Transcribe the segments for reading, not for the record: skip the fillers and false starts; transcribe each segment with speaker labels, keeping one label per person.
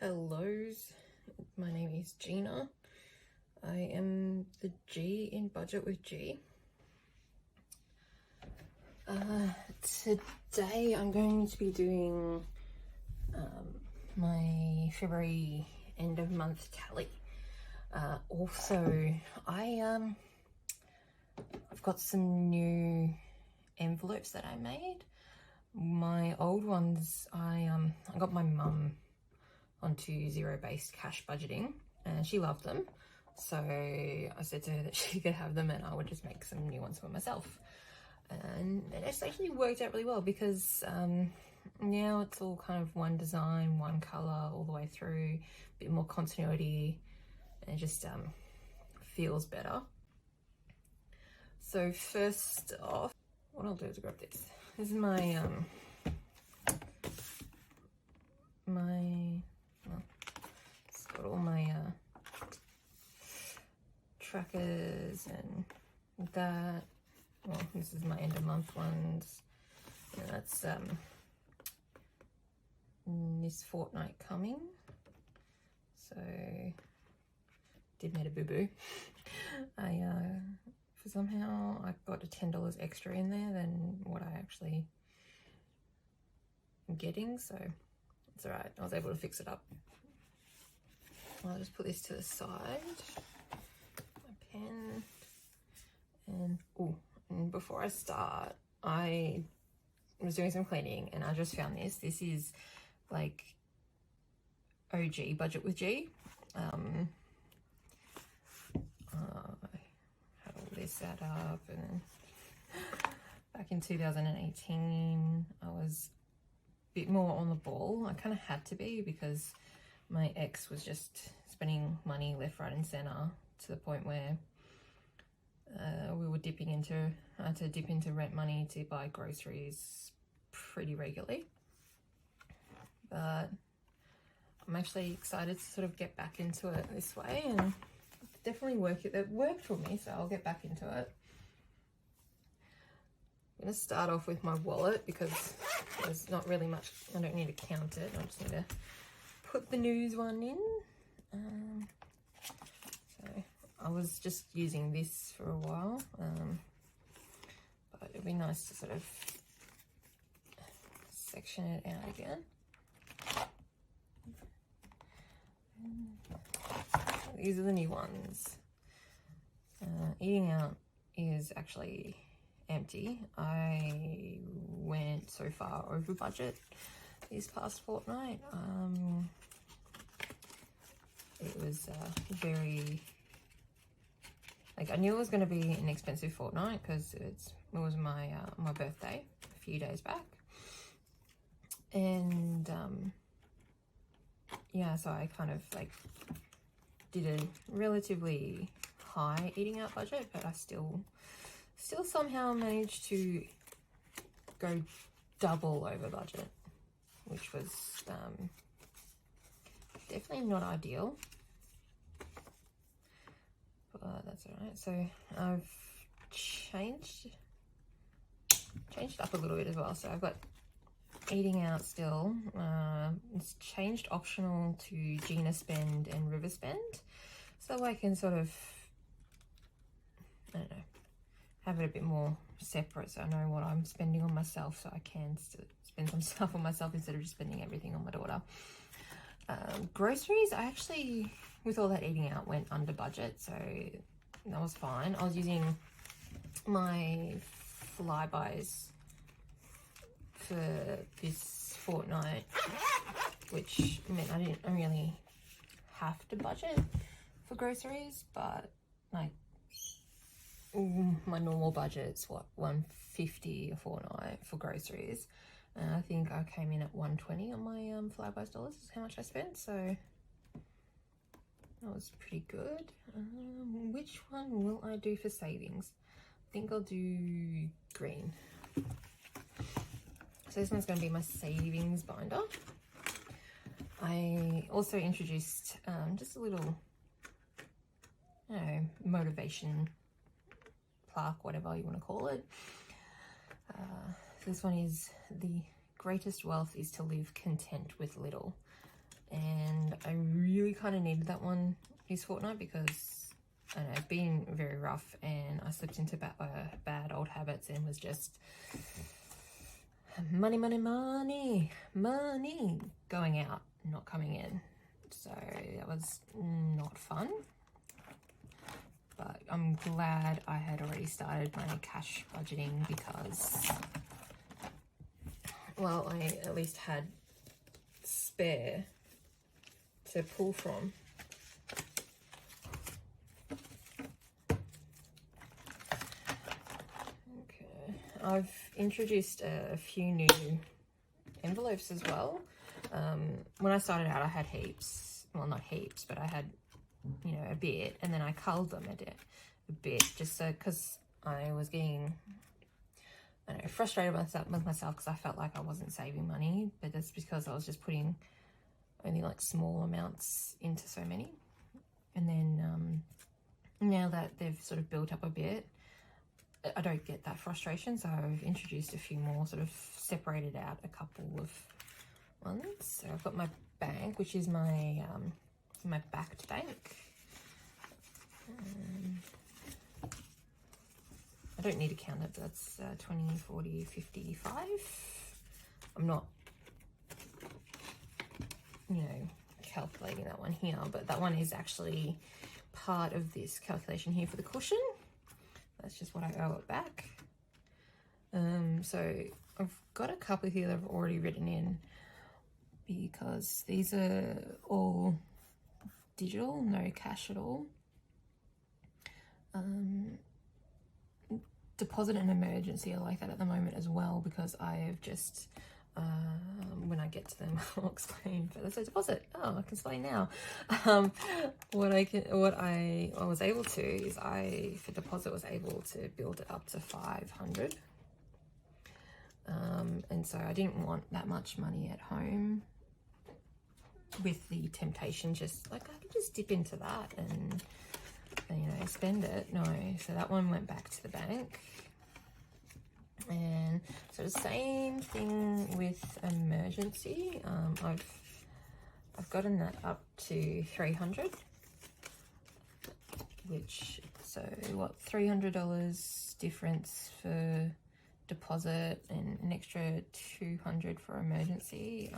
Speaker 1: Hellos, my name is Gina. I am the G in Budget with G. Today I'm going to be doing my February end of month tally. Also, I've got some new envelopes that I made. My old ones, I got my mum onto zero-based cash budgeting and she loved them, so I said to her that she could have them and I would just make some new ones for myself, and it's actually worked out really well because now it's all kind of one design, one color all the way through, a bit more continuity, and it just feels better. So first off, what I'll do is grab this. This is my it's got all my trackers and that. Well, this is my end of month ones. And that's this fortnight coming. So did made a boo-boo. For somehow I got a $10 extra in there than what I actually am getting, so it's alright. I was able to fix it up. I'll just put this to the side. My pen. And before I start, I was doing some cleaning and I just found this. This is like OG Budget with G. I had all this set up, and then back in 2018 I was a bit more on the ball. I kind of had to be because my ex was just spending money left, right and center to the point where we were I had to dip into rent money to buy groceries pretty regularly. But I'm actually excited to sort of get back into it this way, and definitely it worked for me, so I'll get back into it. I'm going to start off with my wallet because there's not really much, I don't need to count it, I just need to put the news one in. So I was just using this for a while, but it'd be nice to sort of section it out again. These are the new ones. Eating out is actually empty. I went so far over budget this past fortnight. It was very, like, I knew it was going to be an expensive fortnight because it was my my birthday a few days back, and yeah, so I kind of like did a relatively high eating out budget, but I still somehow managed to go double over budget, which was definitely not ideal, but that's all right. So I've changed up a little bit as well. So I've got eating out still. It's changed optional to Gina Spend and River Spend, so I can sort of, I don't know, have it a bit more separate, so I know what I'm spending on myself, so I can spend some stuff on myself instead of just spending everything on my daughter. Groceries, I actually, with all that eating out, went under budget, so that was fine. I was using my Flybuys for this fortnight, which meant I didn't really have to budget for groceries, but like my normal budget's what, $150 a fortnight for groceries, and I think I came in at $120 on my Flybuys dollars is how much I spent, so that was pretty good. Which one will I do for savings? I think I'll do green. So this one's going to be my savings binder. I also introduced just a little, I don't know, motivation plaque, whatever you want to call it. This one is: the greatest wealth is to live content with little. and I really kind of needed that one this fortnight because I don't know, it's been very rough, and I slipped into bad old habits and was just money going out, not coming in. So that was not fun. But I'm glad I had already started my cash budgeting because, well, I at least had spare to pull from. Okay, I've introduced a few new envelopes as well. When I started out, I had heaps. Well, not heaps, but I had, you know, a bit, and then I culled them a bit just so, because I was getting, I don't know, frustrated with myself because I felt like I wasn't saving money, but that's because I was just putting only like small amounts into so many. And then now that they've sort of built up a bit, I don't get that frustration, so I've introduced a few more, sort of separated out a couple of ones. So I've got my bank, which is my backed bank. I don't need to count it, but that's 20, 40, 55. I'm not, you know, calculating that one here, but that one is actually part of this calculation here for the cushion. That's just what I owe it back. So I've got a couple here that I've already written in because these are all digital, no cash at all. Deposit and emergency, I like that at the moment as well because I have just, when I get to them, I'll explain. But that's a deposit. Oh, I can explain now. What I was able to is for deposit was able to build it up to 500. And so I didn't want that much money at home with the temptation, just like I could just dip into that and you know, spend it. No, so that one went back to the bank. And so the same thing with emergency. I've gotten that up to 300, which, so what, $300 difference for deposit and an extra 200 for emergency.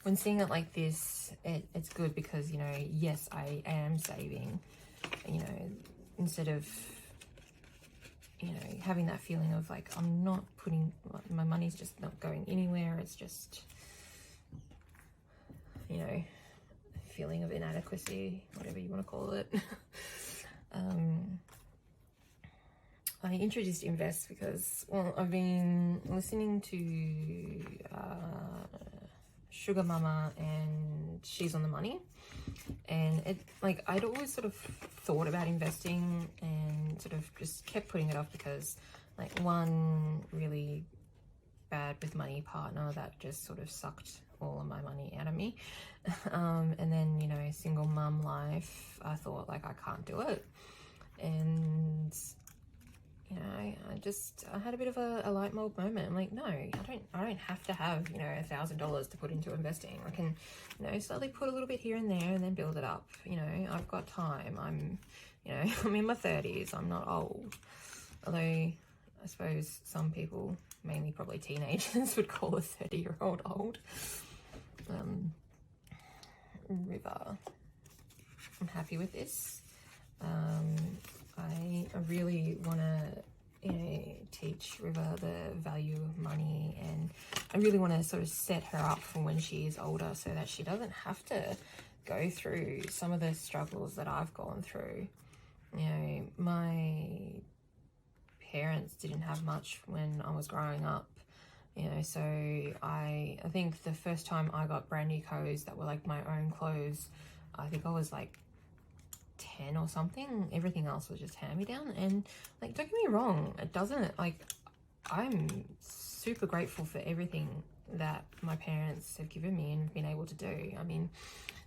Speaker 1: When seeing it like this, it's good because, you know, yes, I am saving, you know, instead of, you know, having that feeling of like, I'm not putting, my money's just not going anywhere. It's just, you know, a feeling of inadequacy, whatever you want to call it. I introduced Invest because, well, I've been listening to Sugar Mama and She's on the Money, and it, like, I'd always sort of thought about investing and sort of just kept putting it off because, like, one really bad with money partner that just sort of sucked all of my money out of me, and then, you know, single mum life, I thought, like, I can't do it. And you know, I had a bit of a light bulb moment. I'm like, no, I don't have to have, you know, $1,000 to put into investing. I can, you know, slowly put a little bit here and there and then build it up. You know, I've got time. I'm, you know, I'm in my 30s. I'm not old. Although I suppose some people, mainly probably teenagers, would call a 30-year-old old. River, I'm happy with this. I really want to, you know, teach River the value of money, and I really want to sort of set her up for when she is older so that she doesn't have to go through some of the struggles that I've gone through. You know, my parents didn't have much when I was growing up, you know, so I think the first time I got brand new clothes that were like my own clothes, I think I was like 10 or something. Everything else was just hand-me-down. And like, don't get me wrong, it doesn't, like, I'm super grateful for everything that my parents have given me and been able to do. I mean,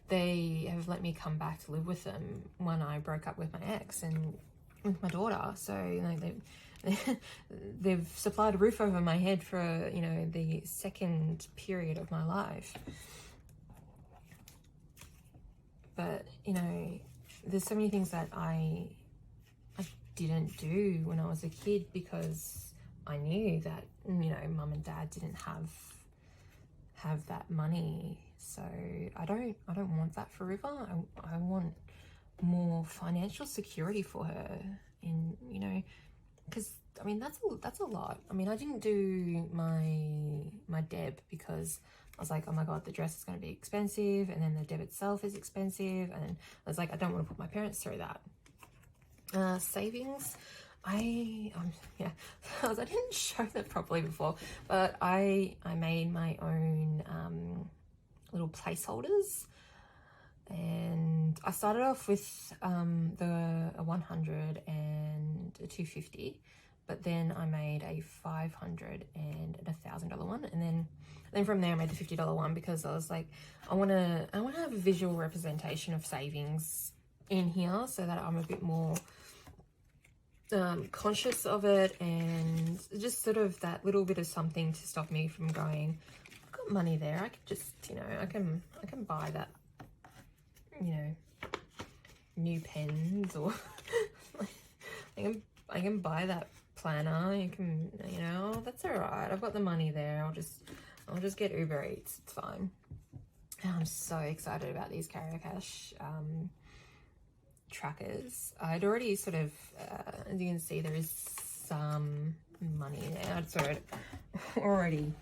Speaker 1: they have let me come back to live with them when I broke up with my ex and with my daughter. So, you know, they've supplied a roof over my head for, you know, the second period of my life. But, you know, there's so many things that I didn't do when I was a kid because I knew that, you know, mum and dad didn't have that money. So I don't want that for River. I want more financial security for her, in, you know, because I mean that's a lot. I mean, I didn't do my deb because I was like, oh my god, the dress is going to be expensive, and then the deb itself is expensive, and I was like, I don't want to put my parents through that. Savings, I didn't show that properly before, but I made my own little placeholders, and I started off with a 100 and a 250, but then I made a 500 and a $1,000 one, and then from there I made the $50 one because I was like, I want to have a visual representation of savings in here so that I'm a bit more conscious of it, and just sort of that little bit of something to stop me from going, I've got money there, I could just, you know, I can buy that, you know, new pens, or I can buy that planner. You can, you know, that's all right, I've got the money there, I'll just get Uber Eats, it's fine. And I'm so excited about these Carrier Cash trackers. I'd already sort of, as you can see, there is some money there. I'd sort of already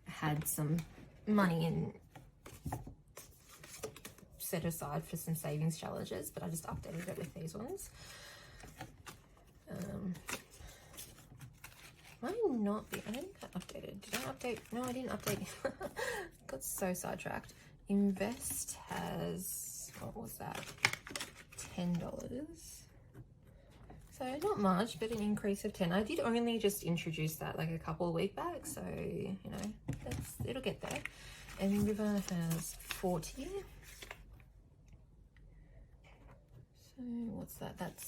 Speaker 1: had some money in set aside for some savings challenges, but I just updated it with these ones. Might not be, I don't think I updated. Did I update? No, I didn't update. Got so sidetracked. Invest has, what was that? $10. So not much, but an increase of 10. I did only just introduce that like a couple of weeks back, so you know, it'll get there. And River has 40. So what's that? That's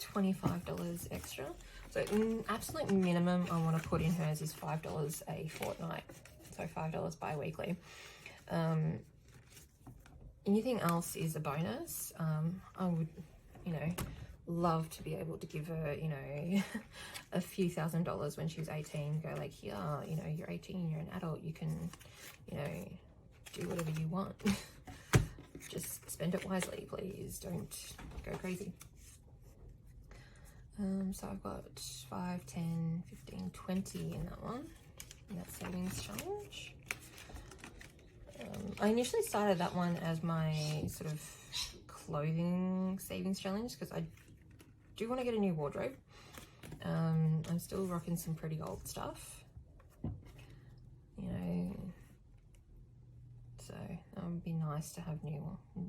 Speaker 1: $25 extra. So absolute minimum I want to put in hers is $5 a fortnight, so $5 bi-weekly. Anything else is a bonus. I would, you know, love to be able to give her, you know, a few $1,000s when she's 18, go like, here, you know, you're 18, you're an adult, you can, you know, do whatever you want. Just spend it wisely, please. Don't go crazy. So I've got 5, 10, 15, 20 in that one, in that savings challenge. I initially started that one as my sort of clothing savings challenge because I do want to get a new wardrobe. I'm still rocking some pretty old stuff, you know, so that would be nice to have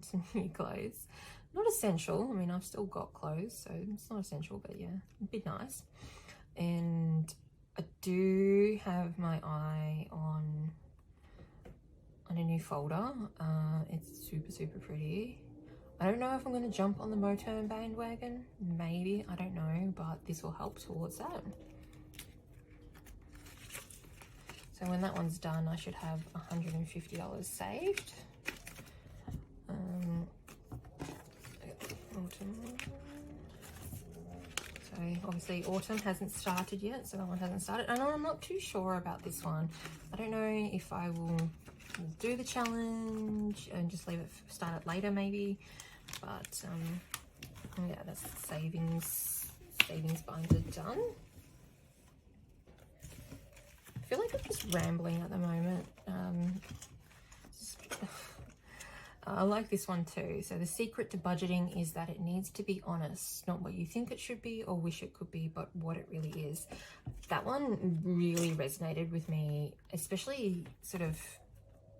Speaker 1: some new clothes. Not essential, I mean, I've still got clothes, so it's not essential, but yeah, it'd be nice. And I do have my eye on a new folder. It's super pretty. I don't know if I'm going to jump on the Moterm bandwagon, maybe, I don't know, but this will help towards that. So when that one's done, I should have $150 saved. Autumn. So obviously autumn hasn't started yet, so that one hasn't started. And I'm not too sure about this one. I don't know if I will do the challenge and just leave it, start it later maybe, but yeah, that's the savings binder done. I feel like I'm just rambling at the moment. I like this one too. So the secret to budgeting is that it needs to be honest, not what you think it should be or wish it could be, but what it really is. That one really resonated with me, especially sort of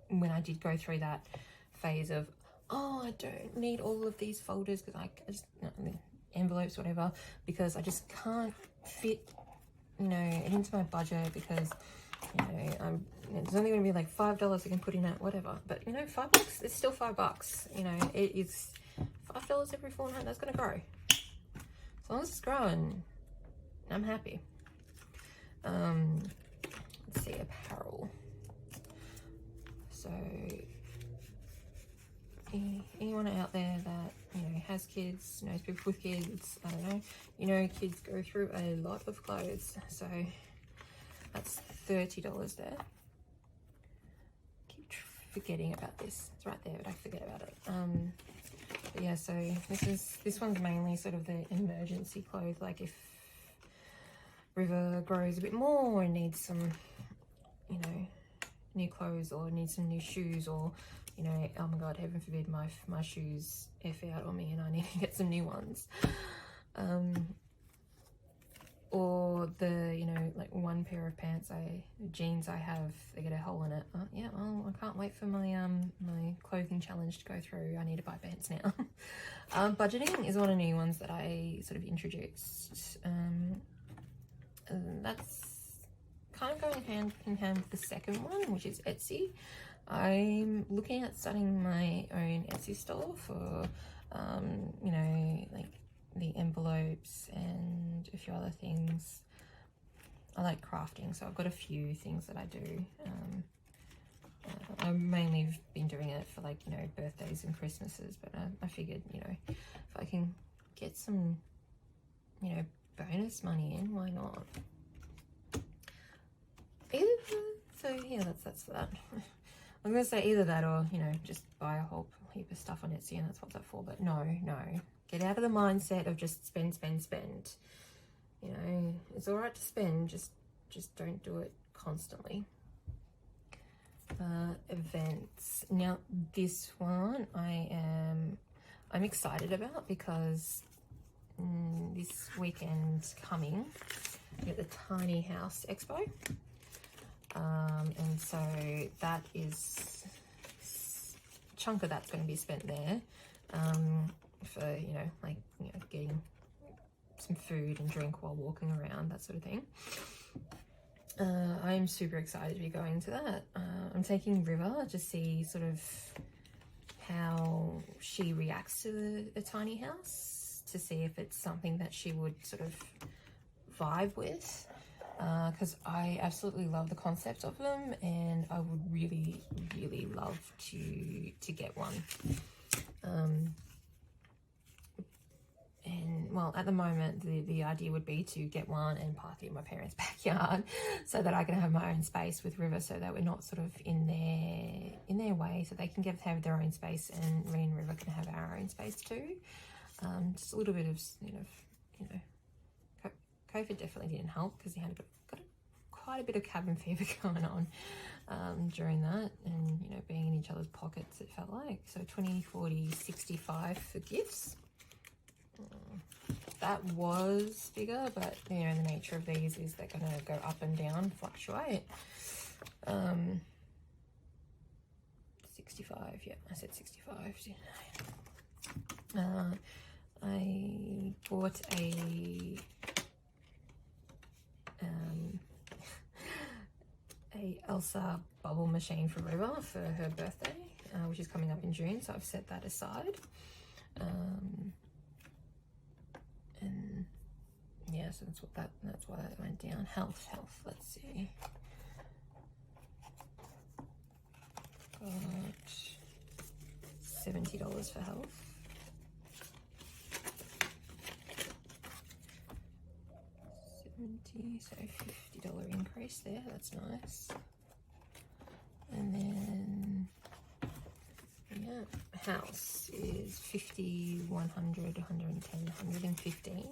Speaker 1: when I did go through that phase of, oh, I don't need all of these folders because I just, envelopes, whatever, because I just can't fit, you know, it into my budget because, you know, it's only going to be like $5 I can put in it, whatever. But, you know, $5, it's still $5. You know, it is $5 every fortnight. That's going to grow. As long as it's growing, I'm happy. Let's see, apparel. So anyone out there that, you know, has kids, knows people with kids, I don't know, you know, kids go through a lot of clothes. So that's $30 there. Keep forgetting about this. It's right there, but I forget about it. But yeah, so this one's mainly sort of the emergency clothes, like if River grows a bit more and needs some, you know, new clothes, or needs some new shoes, or, you know, oh my god, heaven forbid my shoes F out on me and I need to get some new ones. Or the, you know, like one pair of pants, jeans I have, they get a hole in it. Oh, yeah, well, I can't wait for my my clothing challenge to go through. I need to buy pants now. Budgeting is one of the new ones that I sort of introduced. And that's kind of going hand in hand with the second one, which is Etsy. I'm looking at starting my own Etsy store for, you know, like the envelopes and a few other things. I like crafting, so I've got a few things that I do. I've mainly been doing it for, like, you know, birthdays and Christmases, but I figured, you know, if I can get some, you know, bonus money in, why not? So yeah, that's that. I'm gonna say either that, or, you know, just buy a whole heap of stuff on Etsy, and that's what that's for. But no, get out of the mindset of just spend. You know, it's all right to spend, just don't do it constantly. Events. Now this one I'm excited about, because this weekend coming we get the Tiny House Expo. And so that is, a chunk of that's going to be spent there, for, you know, like, you know, getting some food and drink while walking around, that sort of thing. I'm super excited to be going to that. I'm taking River to see sort of how she reacts to a tiny house, to see if it's something that she would sort of vibe with. Because I absolutely love the concept of them, and I would really love to get one. And well, at the moment the idea would be to get one and park it in my parents' backyard, so that I can have my own space with River, so that we're not sort of in their way, so they can have their own space, and me and River can have our own space too. Just a little bit of, you know, COVID definitely didn't help, because he had got quite a bit of cabin fever going on during that, and, you know, being in each other's pockets, it felt like. So 20, 40, 65 for gifts. That was bigger, but, you know, the nature of these is they're going to go up and down, fluctuate. 65, yeah, I said 65, didn't I? I bought a Elsa bubble machine for River for her birthday, which is coming up in June, so I've set that aside. And yeah, so that's why that went down. Health, let's see. Got $70 for health. So $50 increase there, that's nice. And then, yeah, house is 50, 100, 110, 115.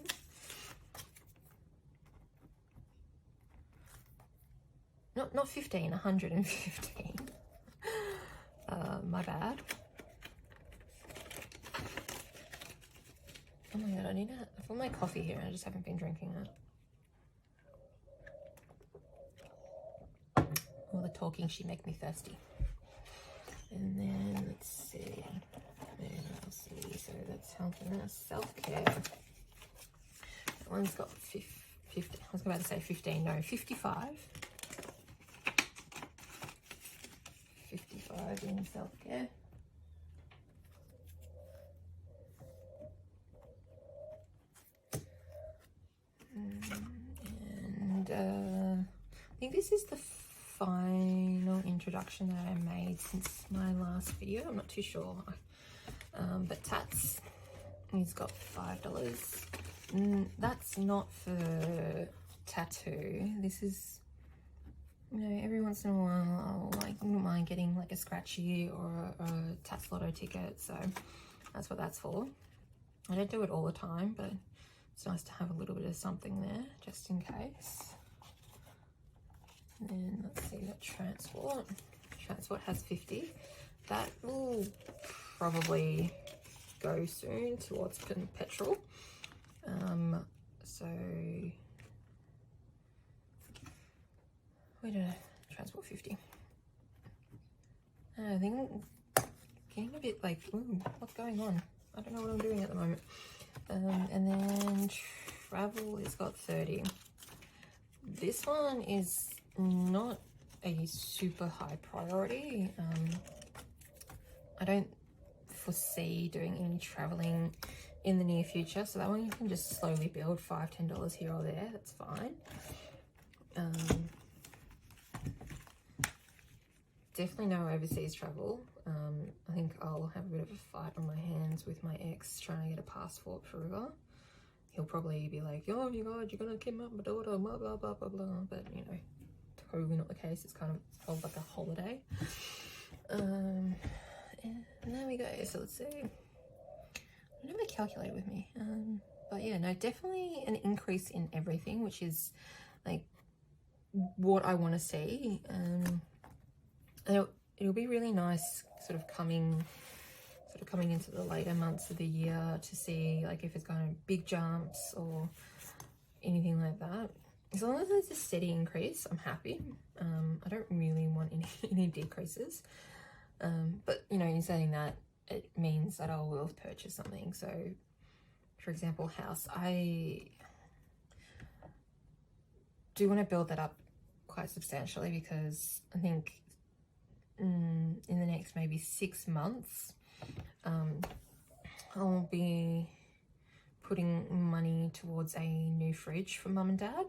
Speaker 1: Not 15, 115. My bad. Oh my god, I want my coffee here, I just haven't been drinking it. All the talking, she make me thirsty. And then let's see. So that's health and self-care. That one's got 50. I was about to say 15. No, 55. 55 in self-care. And I think this is the final introduction that I made since my last video. I'm not too sure. But Tats, he's got $5. That's not for tattoo. This is, you know, every once in a while I'll like, wouldn't mind getting like a scratchy or a Tats Lotto ticket, so that's what that's for. I don't do it all the time, but it's nice to have a little bit of something there just in case. And then let's see, that transport has 50. That will probably go soon towards petrol. So where did I transport 50? I think getting a bit like, ooh, what's going on? I don't know what I'm doing at the moment. And then travel has got 30. This one is not a super high priority. I don't foresee doing any traveling in the near future, so that one you can just slowly build $5-10 here or there. That's fine. Definitely no overseas travel. I think I'll have a bit of a fight on my hands with my ex trying to get a passport for River. He'll probably be like, oh my god, you're gonna kidnap my daughter, blah blah blah blah blah. But you know, totally not the case. It's kind of like a holiday. And there we go. So let's see. I don't have a calculator with me. But yeah, no, definitely an increase in everything, which is like what I want to see. It'll be really nice sort of coming into the later months of the year to see like if it's kind of big jumps or anything like that. As long as there's a steady increase, I'm happy. I don't really want any decreases. But you know, in saying that, it means that I will purchase something. So for example, house, I do want to build that up quite substantially because I think in the next maybe 6 months I'll be putting money towards a new fridge for mum and dad.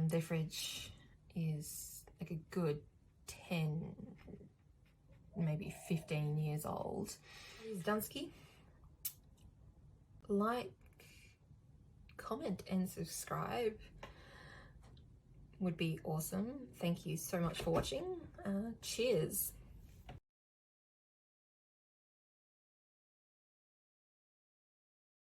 Speaker 1: Their fridge is like a good 10, maybe 15 years old. Dunsky, like, comment and subscribe would be awesome. Thank you so much for watching. Cheers.